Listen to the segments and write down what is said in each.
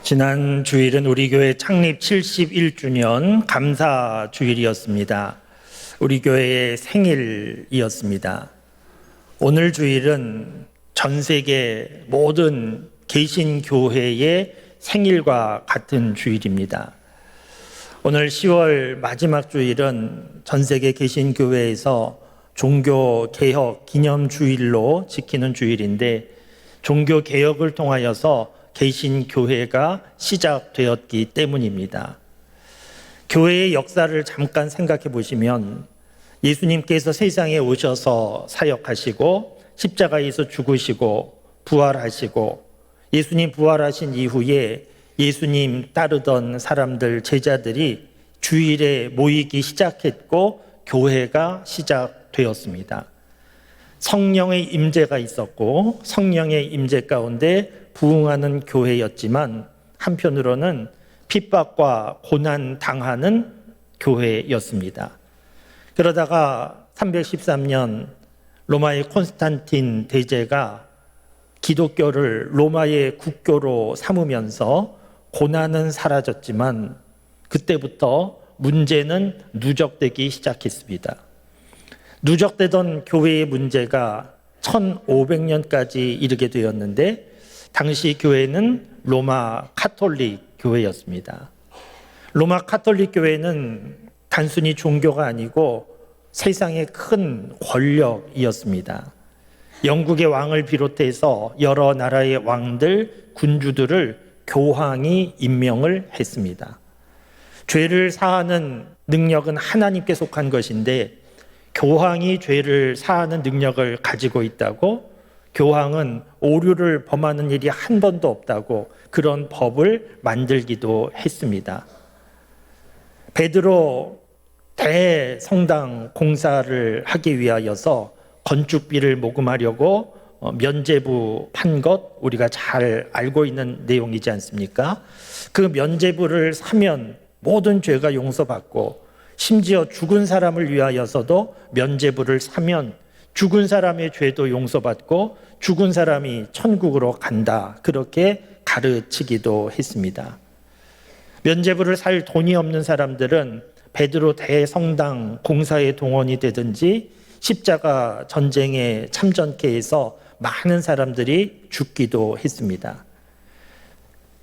지난 주일은 우리 교회 창립 71주년 감사 주일이었습니다. 우리 교회의 생일이었습니다. 오늘 주일은 전 세계 모든 개신교회의 생일과 같은 주일입니다. 오늘 10월 마지막 주일은 전 세계 개신교회에서 종교개혁 기념주일로 지키는 주일인데, 종교개혁을 통하여서 개신교회가 시작되었기 때문입니다. 교회의 역사를 잠깐 생각해 보시면, 예수님께서 세상에 오셔서 사역하시고 십자가에서 죽으시고 부활하시고, 예수님 부활하신 이후에 예수님 따르던 사람들, 제자들이 주일에 모이기 시작했고 교회가 시작되었습니다. 성령의 임재가 있었고 성령의 임재 가운데 부흥하는 교회였지만, 한편으로는 핍박과 고난 당하는 교회였습니다. 그러다가 313년 로마의 콘스탄틴 대제가 기독교를 로마의 국교로 삼으면서 고난은 사라졌지만, 그때부터 문제는 누적되기 시작했습니다. 누적되던 교회의 문제가 1500년까지 이르게 되었는데, 당시 교회는 로마 카톨릭 교회였습니다. 로마 카톨릭 교회는 단순히 종교가 아니고 세상의 큰 권력이었습니다. 영국의 왕을 비롯해서 여러 나라의 왕들, 군주들을 교황이 임명을 했습니다. 죄를 사하는 능력은 하나님께 속한 것인데, 교황이 죄를 사하는 능력을 가지고 있다고, 교황은 오류를 범하는 일이 한 번도 없다고 그런 법을 만들기도 했습니다. 베드로 대성당 공사를 하기 위하여서 건축비를 모금하려고 면죄부 판 것, 우리가 잘 알고 있는 내용이지 않습니까? 그 면죄부를 사면 모든 죄가 용서받고, 심지어 죽은 사람을 위하여서도 면죄부를 사면 죽은 사람의 죄도 용서받고 죽은 사람이 천국으로 간다, 그렇게 가르치기도 했습니다. 면죄부를 살 돈이 없는 사람들은 베드로 대성당 공사에 동원이 되든지 십자가 전쟁에 참전케 해서 많은 사람들이 죽기도 했습니다.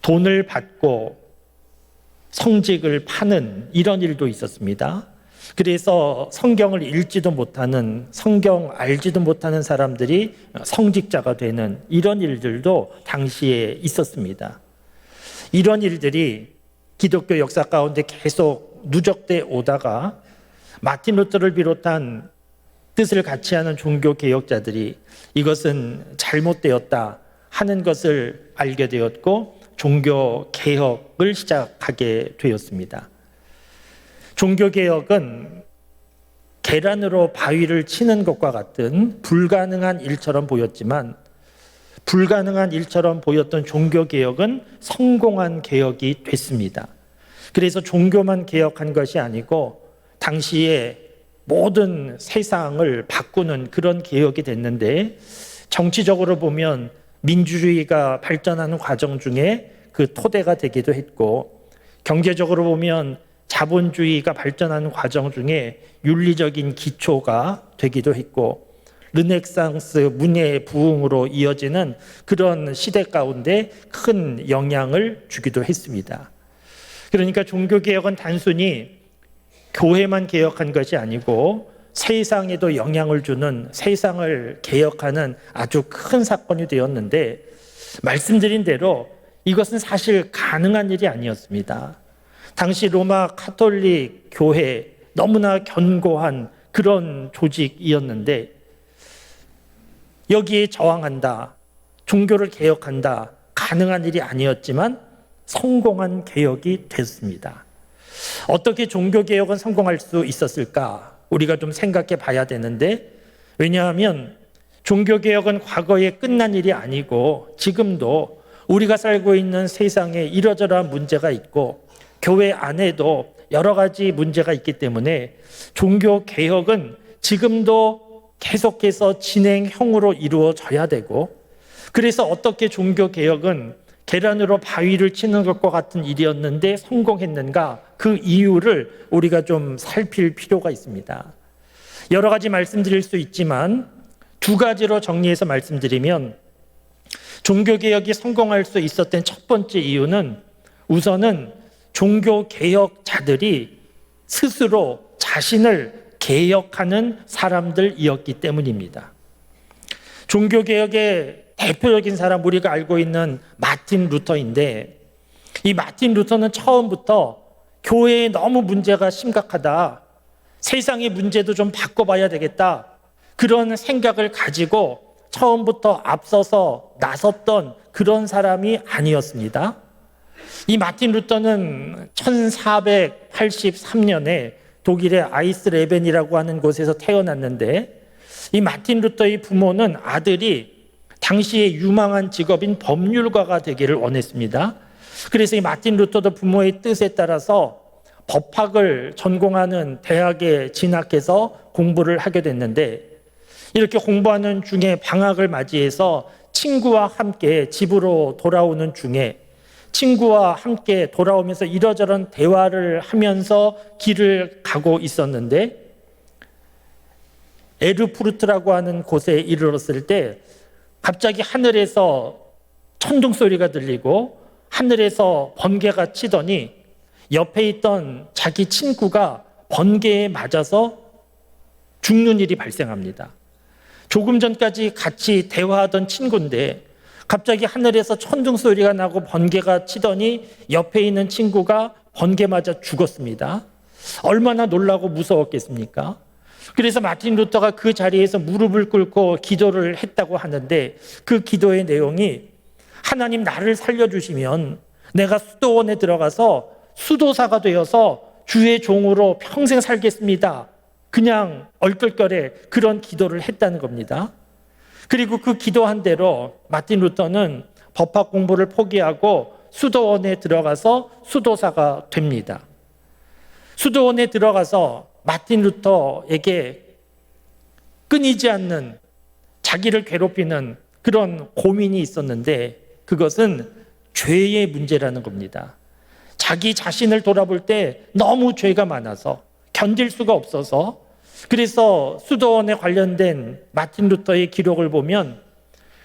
돈을 받고 성직을 파는 이런 일도 있었습니다. 그래서 성경을 읽지도 못하는, 성경 알지도 못하는 사람들이 성직자가 되는 이런 일들도 당시에 있었습니다. 이런 일들이 기독교 역사 가운데 계속 누적돼 오다가, 마틴 루터를 비롯한 뜻을 같이 하는 종교 개혁자들이 이것은 잘못되었다 하는 것을 알게 되었고, 종교 개혁을 시작하게 되었습니다. 종교 개혁은 계란으로 바위를 치는 것과 같은 불가능한 일처럼 보였지만, 불가능한 일처럼 보였던 종교 개혁은 성공한 개혁이 됐습니다. 그래서 종교만 개혁한 것이 아니고 당시에 모든 세상을 바꾸는 그런 개혁이 됐는데, 정치적으로 보면 민주주의가 발전하는 과정 중에 그 토대가 되기도 했고, 경제적으로 보면 자본주의가 발전하는 과정 중에 윤리적인 기초가 되기도 했고, 르네상스 문예의 부흥으로 이어지는 그런 시대 가운데 큰 영향을 주기도 했습니다. 그러니까 종교개혁은 단순히 교회만 개혁한 것이 아니고 세상에도 영향을 주는, 세상을 개혁하는 아주 큰 사건이 되었는데, 말씀드린 대로 이것은 사실 가능한 일이 아니었습니다. 당시 로마 카톨릭 교회, 너무나 견고한 그런 조직이었는데, 여기에 저항한다, 종교를 개혁한다, 가능한 일이 아니었지만 성공한 개혁이 됐습니다. 어떻게 종교개혁은 성공할 수 있었을까? 우리가 좀 생각해 봐야 되는데, 왜냐하면 종교개혁은 과거에 끝난 일이 아니고 지금도 우리가 살고 있는 세상에 이러저러한 문제가 있고 교회 안에도 여러 가지 문제가 있기 때문에 종교개혁은 지금도 계속해서 진행형으로 이루어져야 되고, 그래서 어떻게 종교개혁은 계란으로 바위를 치는 것과 같은 일이었는데 성공했는가? 그 이유를 우리가 좀 살필 필요가 있습니다. 여러 가지 말씀드릴 수 있지만 두 가지로 정리해서 말씀드리면, 종교개혁이 성공할 수 있었던 첫 번째 이유는 우선은 종교개혁자들이 스스로 자신을 개혁하는 사람들이었기 때문입니다. 종교개혁의 대표적인 사람, 우리가 알고 있는 마틴 루터인데, 이 마틴 루터는 처음부터 교회에 너무 문제가 심각하다, 세상의 문제도 좀 바꿔봐야 되겠다, 그런 생각을 가지고 처음부터 앞서서 나섰던 그런 사람이 아니었습니다. 이 마틴 루터는 1483년에 독일의 아이스레벤이라고 하는 곳에서 태어났는데, 이 마틴 루터의 부모는 아들이 당시에 유망한 직업인 법률가가 되기를 원했습니다. 그래서 이 마틴 루터도 부모의 뜻에 따라서 법학을 전공하는 대학에 진학해서 공부를 하게 됐는데, 이렇게 공부하는 중에 방학을 맞이해서 친구와 함께 집으로 돌아오는 중에 친구와 함께 돌아오면서 이러저런 대화를 하면서 길을 가고 있었는데, 에르푸르트라고 하는 곳에 이르렀을 때 갑자기 하늘에서 천둥 소리가 들리고 하늘에서 번개가 치더니 옆에 있던 자기 친구가 번개에 맞아서 죽는 일이 발생합니다. 조금 전까지 같이 대화하던 친구인데 갑자기 하늘에서 천둥 소리가 나고 번개가 치더니 옆에 있는 친구가 번개 맞아 죽었습니다. 얼마나 놀라고 무서웠겠습니까? 그래서 마틴 루터가 그 자리에서 무릎을 꿇고 기도를 했다고 하는데, 그 기도의 내용이, 하나님 나를 살려주시면 내가 수도원에 들어가서 수도사가 되어서 주의 종으로 평생 살겠습니다. 그냥 얼떨결에 그런 기도를 했다는 겁니다. 그리고 그 기도한 대로 마틴 루터는 법학 공부를 포기하고 수도원에 들어가서 수도사가 됩니다. 수도원에 들어가서 마틴 루터에게 끊이지 않는 자기를 괴롭히는 그런 고민이 있었는데, 그것은 죄의 문제라는 겁니다. 자기 자신을 돌아볼 때 너무 죄가 많아서 견딜 수가 없어서, 그래서 수도원에 관련된 마틴 루터의 기록을 보면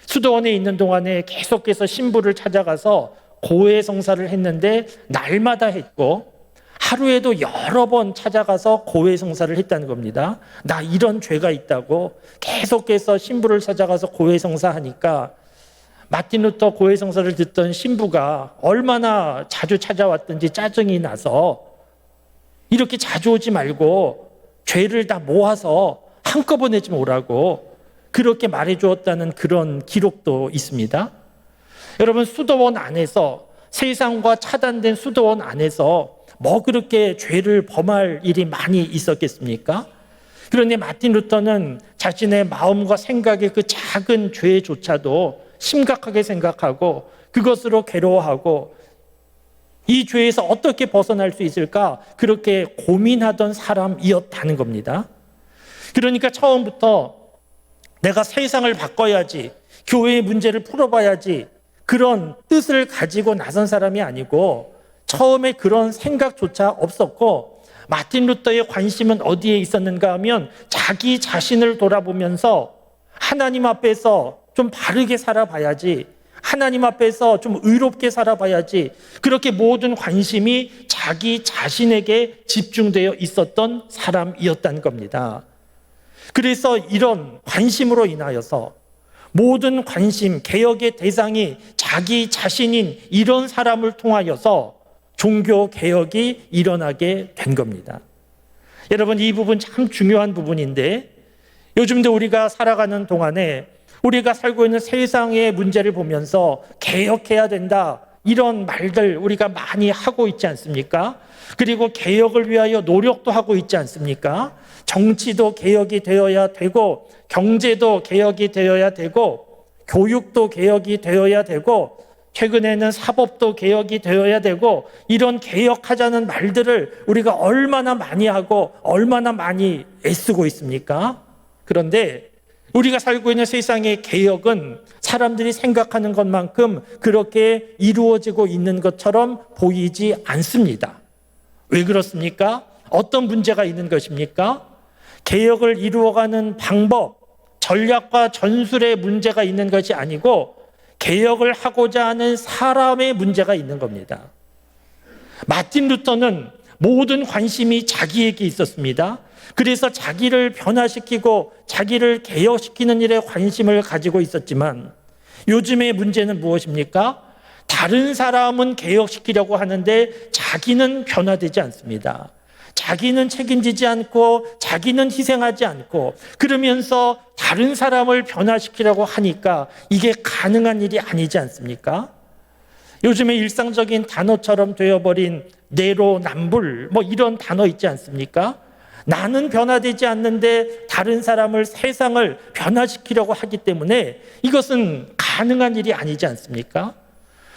수도원에 있는 동안에 계속해서 신부를 찾아가서 고해성사를 했는데 날마다 했고, 하루에도 여러 번 찾아가서 고해성사를 했다는 겁니다. 나 이런 죄가 있다고 계속해서 신부를 찾아가서 고해성사하니까 마틴 루터 고해성사를 듣던 신부가 얼마나 자주 찾아왔든지 짜증이 나서 이렇게 자주 오지 말고 죄를 다 모아서 한꺼번에 좀 오라고 그렇게 말해주었다는 그런 기록도 있습니다. 여러분, 수도원 안에서, 세상과 차단된 수도원 안에서 뭐 그렇게 죄를 범할 일이 많이 있었겠습니까? 그런데 마틴 루터는 자신의 마음과 생각의 그 작은 죄조차도 심각하게 생각하고 그것으로 괴로워하고 이 죄에서 어떻게 벗어날 수 있을까, 그렇게 고민하던 사람이었다는 겁니다. 그러니까 처음부터 내가 세상을 바꿔야지, 교회의 문제를 풀어봐야지, 그런 뜻을 가지고 나선 사람이 아니고 처음에 그런 생각조차 없었고, 마틴 루터의 관심은 어디에 있었는가 하면 자기 자신을 돌아보면서 하나님 앞에서 좀 바르게 살아봐야지, 하나님 앞에서 좀 의롭게 살아봐야지, 그렇게 모든 관심이 자기 자신에게 집중되어 있었던 사람이었다는 겁니다. 그래서 이런 관심으로 인하여서 모든 관심, 개혁의 대상이 자기 자신인 이런 사람을 통하여서 종교 개혁이 일어나게 된 겁니다. 여러분, 이 부분 참 중요한 부분인데, 요즘도 우리가 살아가는 동안에 우리가 살고 있는 세상의 문제를 보면서 개혁해야 된다, 이런 말들 우리가 많이 하고 있지 않습니까? 그리고 개혁을 위하여 노력도 하고 있지 않습니까? 정치도 개혁이 되어야 되고, 경제도 개혁이 되어야 되고, 교육도 개혁이 되어야 되고, 최근에는 사법도 개혁이 되어야 되고, 이런 개혁하자는 말들을 우리가 얼마나 많이 하고 얼마나 많이 애쓰고 있습니까? 그런데 우리가 살고 있는 세상의 개혁은 사람들이 생각하는 것만큼 그렇게 이루어지고 있는 것처럼 보이지 않습니다. 왜 그렇습니까? 어떤 문제가 있는 것입니까? 개혁을 이루어가는 방법, 전략과 전술의 문제가 있는 것이 아니고 개혁을 하고자 하는 사람의 문제가 있는 겁니다. 마틴 루터는 모든 관심이 자기에게 있었습니다. 그래서 자기를 변화시키고 자기를 개혁시키는 일에 관심을 가지고 있었지만 요즘의 문제는 무엇입니까? 다른 사람은 개혁시키려고 하는데 자기는 변화되지 않습니다. 자기는 책임지지 않고 자기는 희생하지 않고 그러면서 다른 사람을 변화시키려고 하니까 이게 가능한 일이 아니지 않습니까? 요즘에 일상적인 단어처럼 되어버린 내로남불 이런 단어 있지 않습니까? 나는 변화되지 않는데 다른 사람을, 세상을 변화시키려고 하기 때문에 이것은 가능한 일이 아니지 않습니까?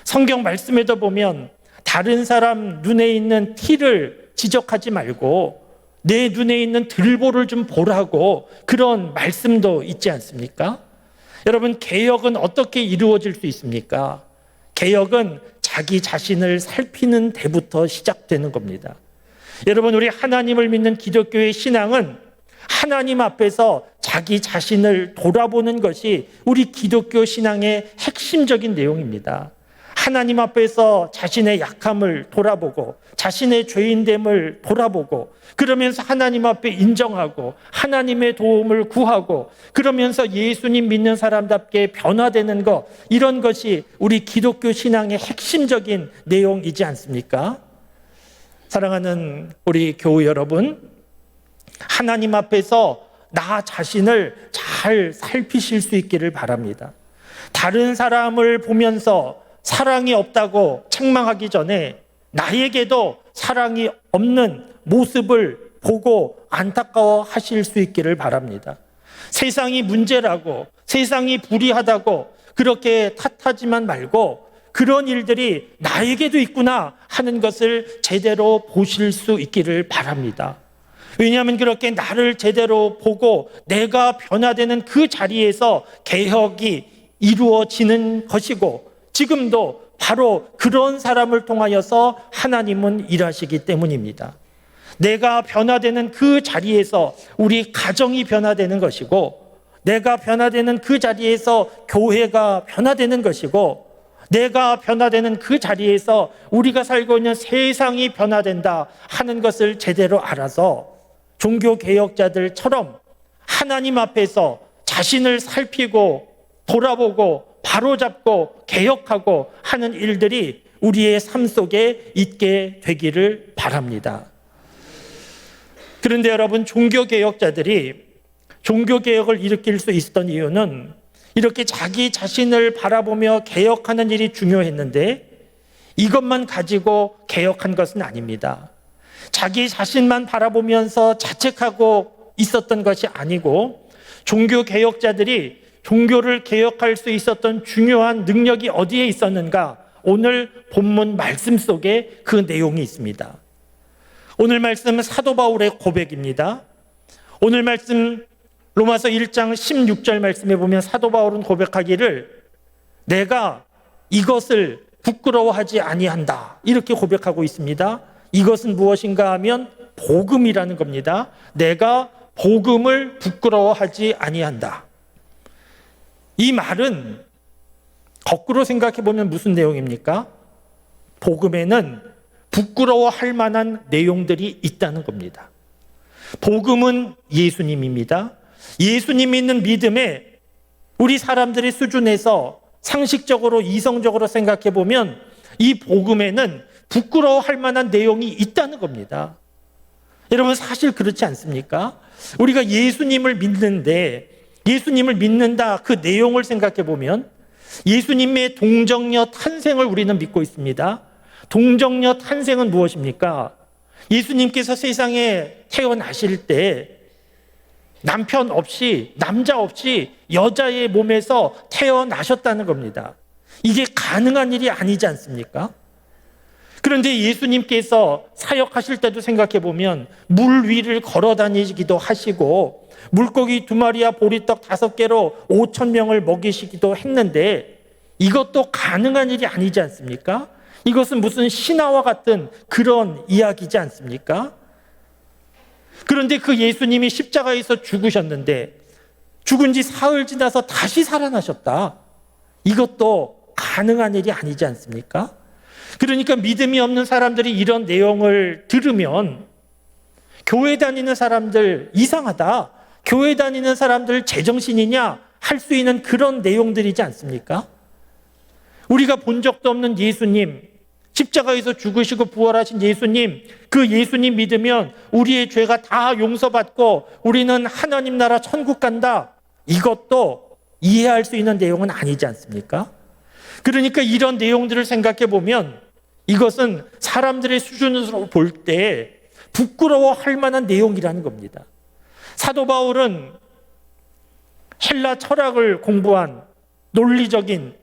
성경 말씀에도 보면 다른 사람 눈에 있는 티를 지적하지 말고 내 눈에 있는 들보를 좀 보라고 그런 말씀도 있지 않습니까? 여러분, 개혁은 어떻게 이루어질 수 있습니까? 개혁은 자기 자신을 살피는 데부터 시작되는 겁니다. 여러분, 우리 하나님을 믿는 기독교의 신앙은 하나님 앞에서 자기 자신을 돌아보는 것이 우리 기독교 신앙의 핵심적인 내용입니다. 하나님 앞에서 자신의 약함을 돌아보고 자신의 죄인됨을 돌아보고 그러면서 하나님 앞에 인정하고 하나님의 도움을 구하고 그러면서 예수님 믿는 사람답게 변화되는 것, 이런 것이 우리 기독교 신앙의 핵심적인 내용이지 않습니까? 사랑하는 우리 교우 여러분, 하나님 앞에서 나 자신을 잘 살피실 수 있기를 바랍니다. 다른 사람을 보면서 사랑이 없다고 책망하기 전에 나에게도 사랑이 없는 모습을 보고 안타까워 하실 수 있기를 바랍니다. 세상이 문제라고, 세상이 불의하다고 그렇게 탓하지만 말고 그런 일들이 나에게도 있구나 하는 것을 제대로 보실 수 있기를 바랍니다. 왜냐하면 그렇게 나를 제대로 보고 내가 변화되는 그 자리에서 개혁이 이루어지는 것이고 지금도 바로 그런 사람을 통하여서 하나님은 일하시기 때문입니다. 내가 변화되는 그 자리에서 우리 가정이 변화되는 것이고 내가 변화되는 그 자리에서 교회가 변화되는 것이고 내가 변화되는 그 자리에서 우리가 살고 있는 세상이 변화된다 하는 것을 제대로 알아서 종교개혁자들처럼 하나님 앞에서 자신을 살피고 돌아보고 바로잡고 개혁하고 하는 일들이 우리의 삶 속에 있게 되기를 바랍니다. 그런데 여러분, 종교개혁자들이 종교개혁을 일으킬 수 있었던 이유는 이렇게 자기 자신을 바라보며 개혁하는 일이 중요했는데 이것만 가지고 개혁한 것은 아닙니다. 자기 자신만 바라보면서 자책하고 있었던 것이 아니고 종교개혁자들이 종교를 개혁할 수 있었던 중요한 능력이 어디에 있었는가? 오늘 본문 말씀 속에 그 내용이 있습니다. 오늘 말씀은 사도 바울의 고백입니다. 오늘 말씀 로마서 1장 16절 말씀에 보면 사도 바울은 고백하기를 내가 이것을 부끄러워하지 아니한다 이렇게 고백하고 있습니다. 이것은 무엇인가 하면 복음이라는 겁니다. 내가 복음을 부끄러워하지 아니한다. 이 말은 거꾸로 생각해 보면 무슨 내용입니까? 복음에는 부끄러워할 만한 내용들이 있다는 겁니다. 복음은 예수님입니다. 예수님이 있는 믿음에 우리 사람들의 수준에서 상식적으로 이성적으로 생각해 보면 이 복음에는 부끄러워할 만한 내용이 있다는 겁니다. 여러분, 사실 그렇지 않습니까? 우리가 예수님을 믿는데 예수님을 믿는다 그 내용을 생각해 보면 예수님의 동정녀 탄생을 우리는 믿고 있습니다. 동정녀 탄생은 무엇입니까? 예수님께서 세상에 태어나실 때 남편 없이, 남자 없이 여자의 몸에서 태어나셨다는 겁니다. 이게 가능한 일이 아니지 않습니까? 그런데 예수님께서 사역하실 때도 생각해 보면 물 위를 걸어 다니기도 하시고 물고기 2마리와 보리떡 5개로 5,000명을 먹이시기도 했는데 이것도 가능한 일이 아니지 않습니까? 이것은 무슨 신화와 같은 그런 이야기지 않습니까? 그런데 그 예수님이 십자가에서 죽으셨는데 죽은 지 사흘 지나서 다시 살아나셨다. 이것도 가능한 일이 아니지 않습니까? 그러니까 믿음이 없는 사람들이 이런 내용을 들으면 교회 다니는 사람들 이상하다. 교회 다니는 사람들 제정신이냐 할 수 있는 그런 내용들이지 않습니까? 우리가 본 적도 없는 예수님, 십자가에서 죽으시고 부활하신 예수님, 그 예수님 믿으면 우리의 죄가 다 용서받고 우리는 하나님 나라 천국 간다. 이것도 이해할 수 있는 내용은 아니지 않습니까? 그러니까 이런 내용들을 생각해 보면 이것은 사람들의 수준으로 볼 때 부끄러워할 만한 내용이라는 겁니다. 사도 바울은 헬라 철학을 공부한 논리적인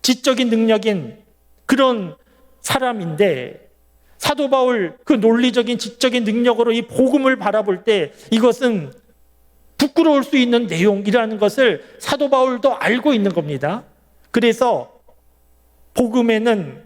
지적인 능력인 그런 사람인데 사도 바울 그 논리적인 지적인 능력으로 이 복음을 바라볼 때 이것은 부끄러울 수 있는 내용이라는 것을 사도 바울도 알고 있는 겁니다. 그래서 복음에는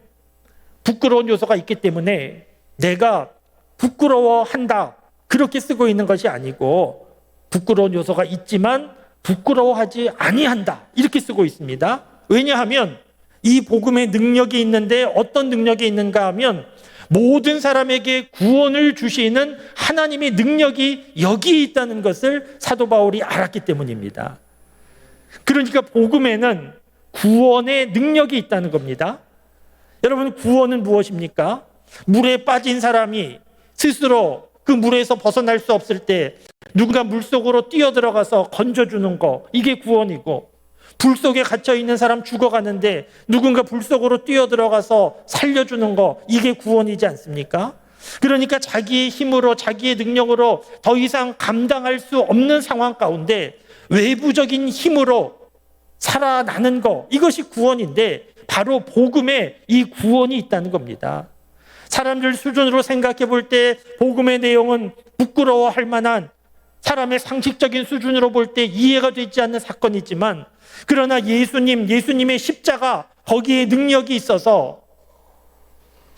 부끄러운 요소가 있기 때문에 내가 부끄러워한다 그렇게 쓰고 있는 것이 아니고 부끄러운 요소가 있지만 부끄러워하지 아니한다 이렇게 쓰고 있습니다. 왜냐하면 이 복음의 능력이 있는데 어떤 능력이 있는가 하면 모든 사람에게 구원을 주시는 하나님의 능력이 여기에 있다는 것을 사도 바울이 알았기 때문입니다. 그러니까 복음에는 구원의 능력이 있다는 겁니다. 여러분, 구원은 무엇입니까? 물에 빠진 사람이 스스로 그 물에서 벗어날 수 없을 때 누군가 물속으로 뛰어들어가서 건져주는 거, 이게 구원이고, 불 속에 갇혀있는 사람 죽어가는데 누군가 불 속으로 뛰어들어가서 살려주는 거, 이게 구원이지 않습니까? 그러니까 자기의 힘으로, 자기의 능력으로 더 이상 감당할 수 없는 상황 가운데 외부적인 힘으로 살아나는 거, 이것이 구원인데 바로 복음에 이 구원이 있다는 겁니다. 사람들 수준으로 생각해 볼 때 복음의 내용은 부끄러워할 만한, 사람의 상식적인 수준으로 볼 때 이해가 되지 않는 사건이지만, 그러나 예수님의 십자가, 거기에 능력이 있어서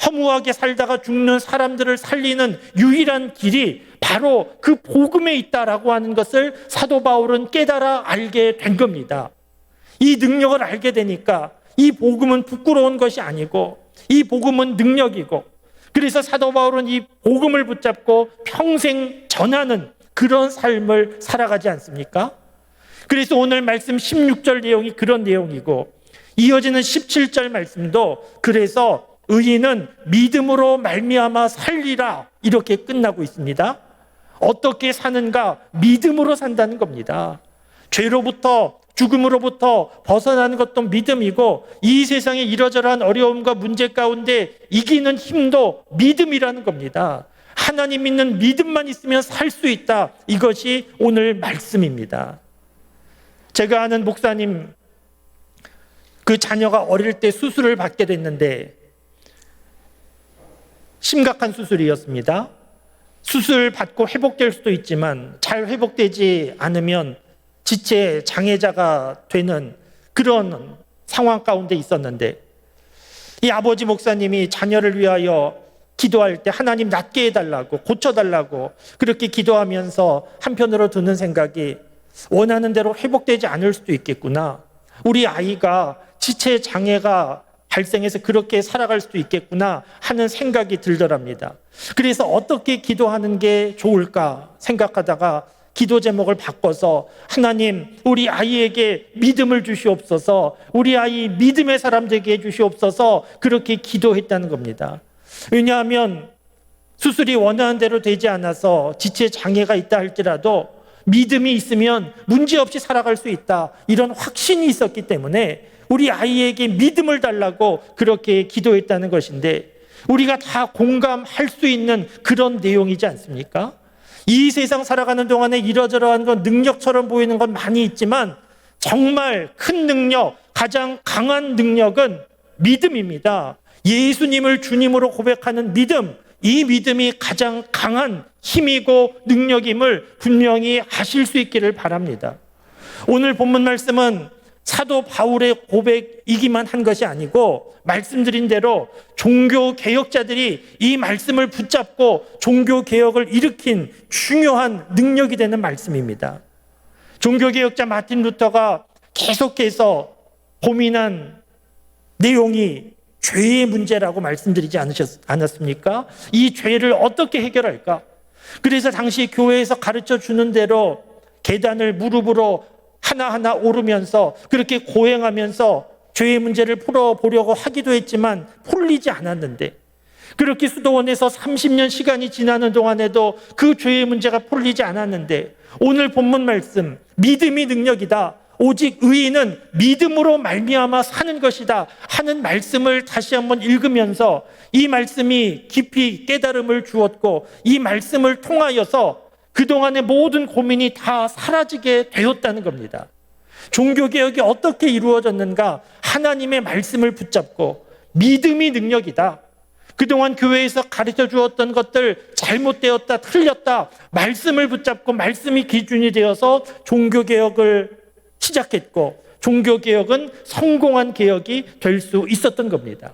허무하게 살다가 죽는 사람들을 살리는 유일한 길이 바로 그 복음에 있다라고 하는 것을 사도 바울은 깨달아 알게 된 겁니다. 이 능력을 알게 되니까 이 복음은 부끄러운 것이 아니고 이 복음은 능력이고, 그래서 사도 바울은 이 복음을 붙잡고 평생 전하는 그런 삶을 살아가지 않습니까? 그래서 오늘 말씀 16절 내용이 그런 내용이고, 이어지는 17절 말씀도 그래서 의인은 믿음으로 말미암아 살리라, 이렇게 끝나고 있습니다. 어떻게 사는가? 믿음으로 산다는 겁니다. 죄로부터, 죽음으로부터 벗어나는 것도 믿음이고, 이 세상에 이러저러한 어려움과 문제 가운데 이기는 힘도 믿음이라는 겁니다. 하나님 믿는 믿음만 있으면 살 수 있다. 이것이 오늘 말씀입니다. 제가 아는 목사님, 그 자녀가 어릴 때 수술을 받게 됐는데 심각한 수술이었습니다. 수술 받고 회복될 수도 있지만 잘 회복되지 않으면 지체 장애자가 되는 그런 상황 가운데 있었는데, 이 아버지 목사님이 자녀를 위하여 기도할 때 하나님 낫게 해달라고, 고쳐달라고 그렇게 기도하면서 한편으로 드는 생각이, 원하는 대로 회복되지 않을 수도 있겠구나, 우리 아이가 지체 장애가 발생해서 그렇게 살아갈 수도 있겠구나 하는 생각이 들더랍니다. 그래서 어떻게 기도하는 게 좋을까 생각하다가 기도 제목을 바꿔서 하나님, 우리 아이에게 믿음을 주시옵소서, 우리 아이 믿음의 사람 되게 해주시옵소서, 그렇게 기도했다는 겁니다. 왜냐하면 수술이 원하는 대로 되지 않아서 지체 장애가 있다 할지라도 믿음이 있으면 문제없이 살아갈 수 있다, 이런 확신이 있었기 때문에 우리 아이에게 믿음을 달라고 그렇게 기도했다는 것인데, 우리가 다 공감할 수 있는 그런 내용이지 않습니까? 이 세상 살아가는 동안에 이러저러한 건 능력처럼 보이는 건 많이 있지만 정말 큰 능력, 가장 강한 능력은 믿음입니다. 예수님을 주님으로 고백하는 믿음, 이 믿음이 가장 강한 힘이고 능력임을 분명히 아실 수 있기를 바랍니다. 오늘 본문 말씀은 사도 바울의 고백이기만 한 것이 아니고 말씀드린 대로 종교 개혁자들이 이 말씀을 붙잡고 종교 개혁을 일으킨 중요한 능력이 되는 말씀입니다. 종교 개혁자 마틴 루터가 계속해서 고민한 내용이 죄의 문제라고 말씀드리지 않았습니까? 이 죄를 어떻게 해결할까? 그래서 당시 교회에서 가르쳐 주는 대로 계단을 무릎으로 하나하나 오르면서 그렇게 고행하면서 죄의 문제를 풀어보려고 하기도 했지만 풀리지 않았는데, 그렇게 수도원에서 30년 시간이 지나는 동안에도 그 죄의 문제가 풀리지 않았는데, 오늘 본문 말씀 믿음이 능력이다, 오직 의인은 믿음으로 말미암아 사는 것이다 하는 말씀을 다시 한번 읽으면서 이 말씀이 깊이 깨달음을 주었고, 이 말씀을 통하여서 그동안의 모든 고민이 다 사라지게 되었다는 겁니다. 종교개혁이 어떻게 이루어졌는가? 하나님의 말씀을 붙잡고 믿음이 능력이다. 그동안 교회에서 가르쳐 주었던 것들 잘못되었다, 틀렸다, 말씀을 붙잡고 말씀이 기준이 되어서 종교개혁을 시작했고, 종교개혁은 성공한 개혁이 될 수 있었던 겁니다.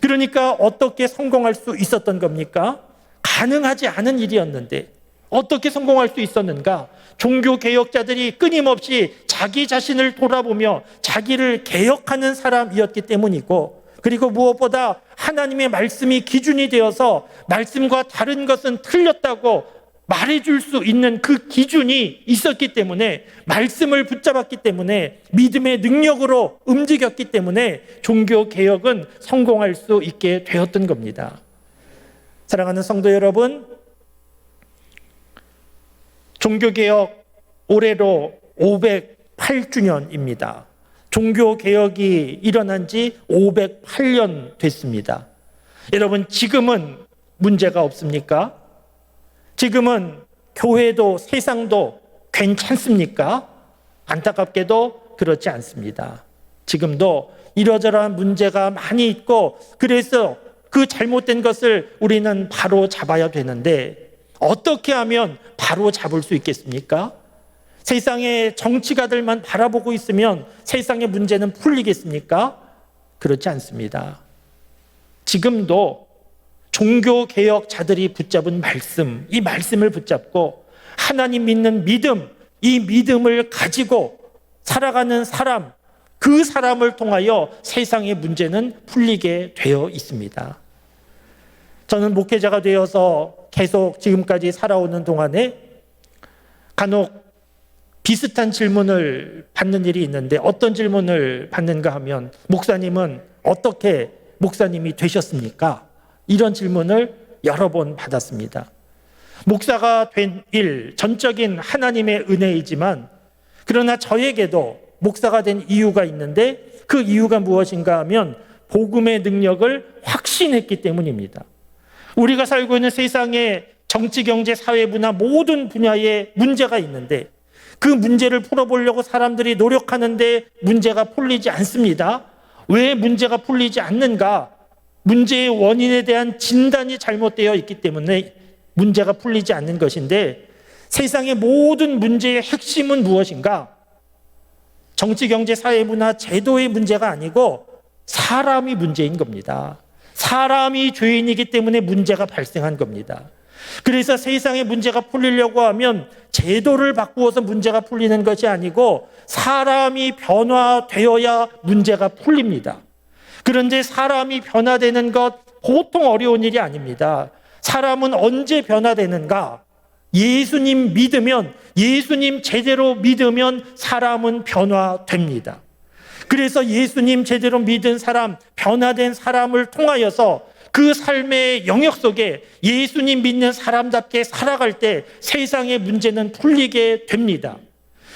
그러니까 어떻게 성공할 수 있었던 겁니까? 가능하지 않은 일이었는데 어떻게 성공할 수 있었는가? 종교개혁자들이 끊임없이 자기 자신을 돌아보며 자기를 개혁하는 사람이었기 때문이고, 그리고 무엇보다 하나님의 말씀이 기준이 되어서 말씀과 다른 것은 틀렸다고 말해줄 수 있는 그 기준이 있었기 때문에, 말씀을 붙잡았기 때문에, 믿음의 능력으로 움직였기 때문에 종교개혁은 성공할 수 있게 되었던 겁니다. 사랑하는 성도 여러분, 종교개혁 올해로 508주년입니다. 종교개혁이 일어난 지 508년 됐습니다. 여러분, 지금은 문제가 없습니까? 지금은 교회도 세상도 괜찮습니까? 안타깝게도 그렇지 않습니다. 지금도 이러저러한 문제가 많이 있고, 그래서 그 잘못된 것을 우리는 바로 잡아야 되는데, 어떻게 하면 바로 잡을 수 있겠습니까? 세상의 정치가들만 바라보고 있으면 세상의 문제는 풀리겠습니까? 그렇지 않습니다. 지금도 종교개혁자들이 붙잡은 말씀, 이 말씀을 붙잡고 하나님 믿는 믿음, 이 믿음을 가지고 살아가는 사람, 그 사람을 통하여 세상의 문제는 풀리게 되어 있습니다. 저는 목회자가 되어서 계속 지금까지 살아오는 동안에 간혹 비슷한 질문을 받는 일이 있는데, 어떤 질문을 받는가 하면, 목사님은 어떻게 목사님이 되셨습니까? 이런 질문을 여러 번 받았습니다. 목사가 된 일, 전적인 하나님의 은혜이지만, 그러나 저에게도 목사가 된 이유가 있는데, 그 이유가 무엇인가 하면 복음의 능력을 확신했기 때문입니다. 우리가 살고 있는 세상에 정치, 경제, 사회, 문화 모든 분야에 문제가 있는데, 그 문제를 풀어보려고 사람들이 노력하는데 문제가 풀리지 않습니다. 왜 문제가 풀리지 않는가? 문제의 원인에 대한 진단이 잘못되어 있기 때문에 문제가 풀리지 않는 것인데, 세상의 모든 문제의 핵심은 무엇인가? 정치, 경제, 사회, 문화, 제도의 문제가 아니고 사람이 문제인 겁니다. 사람이 죄인이기 때문에 문제가 발생한 겁니다. 그래서 세상의 문제가 풀리려고 하면 제도를 바꾸어서 문제가 풀리는 것이 아니고 사람이 변화되어야 문제가 풀립니다. 그런데 사람이 변화되는 것 보통 어려운 일이 아닙니다. 사람은 언제 변화되는가? 예수님 믿으면, 예수님 제대로 믿으면 사람은 변화됩니다. 그래서 예수님 제대로 믿은 사람, 변화된 사람을 통하여서 그 삶의 영역 속에 예수님 믿는 사람답게 살아갈 때 세상의 문제는 풀리게 됩니다.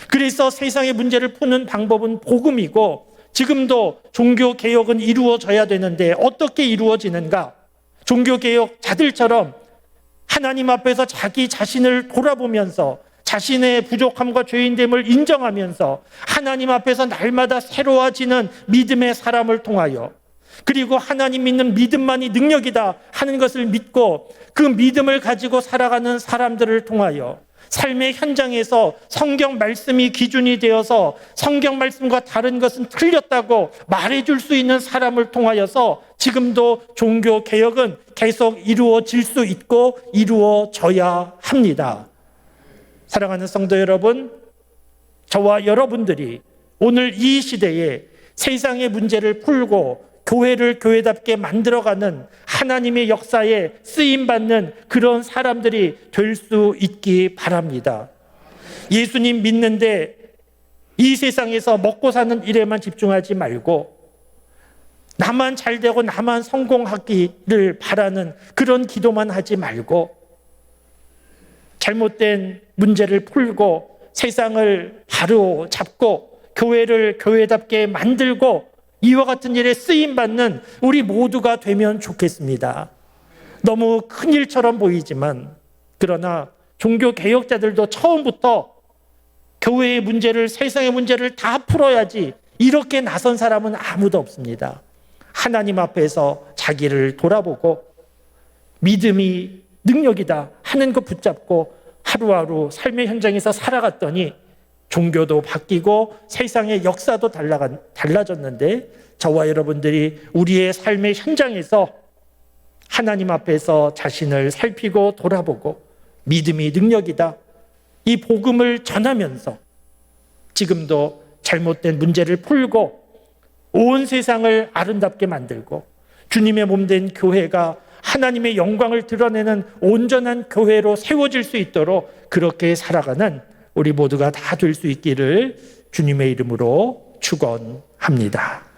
그래서 세상의 문제를 푸는 방법은 복음이고, 지금도 종교개혁은 이루어져야 되는데 어떻게 이루어지는가? 종교개혁자들처럼 하나님 앞에서 자기 자신을 돌아보면서 자신의 부족함과 죄인됨을 인정하면서 하나님 앞에서 날마다 새로워지는 믿음의 사람을 통하여, 그리고 하나님 믿는 믿음만이 능력이다 하는 것을 믿고 그 믿음을 가지고 살아가는 사람들을 통하여 삶의 현장에서 성경 말씀이 기준이 되어서 성경 말씀과 다른 것은 틀렸다고 말해줄 수 있는 사람을 통하여서 지금도 종교 개혁은 계속 이루어질 수 있고 이루어져야 합니다. 사랑하는 성도 여러분, 저와 여러분들이 오늘 이 시대에 세상의 문제를 풀고 교회를 교회답게 만들어가는 하나님의 역사에 쓰임받는 그런 사람들이 될 수 있기 바랍니다. 예수님 믿는데 이 세상에서 먹고 사는 일에만 집중하지 말고 나만 잘 되고 나만 성공하기를 바라는 그런 기도만 하지 말고 잘못된 문제를 풀고 세상을 바로잡고 교회를 교회답게 만들고 이와 같은 일에 쓰임받는 우리 모두가 되면 좋겠습니다. 너무 큰 일처럼 보이지만 그러나 종교개혁자들도 처음부터 교회의 문제를 세상의 문제를 다 풀어야지 이렇게 나선 사람은 아무도 없습니다. 하나님 앞에서 자기를 돌아보고 믿음이 능력이다 하는 것 붙잡고 하루하루 삶의 현장에서 살아갔더니 종교도 바뀌고 세상의 역사도 달라졌는데 저와 여러분들이 우리의 삶의 현장에서 하나님 앞에서 자신을 살피고 돌아보고 믿음이 능력이다 이 복음을 전하면서 지금도 잘못된 문제를 풀고 온 세상을 아름답게 만들고 주님의 몸된 교회가 하나님의 영광을 드러내는 온전한 교회로 세워질 수 있도록 그렇게 살아가는 우리 모두가 다 될 수 있기를 주님의 이름으로 축원합니다.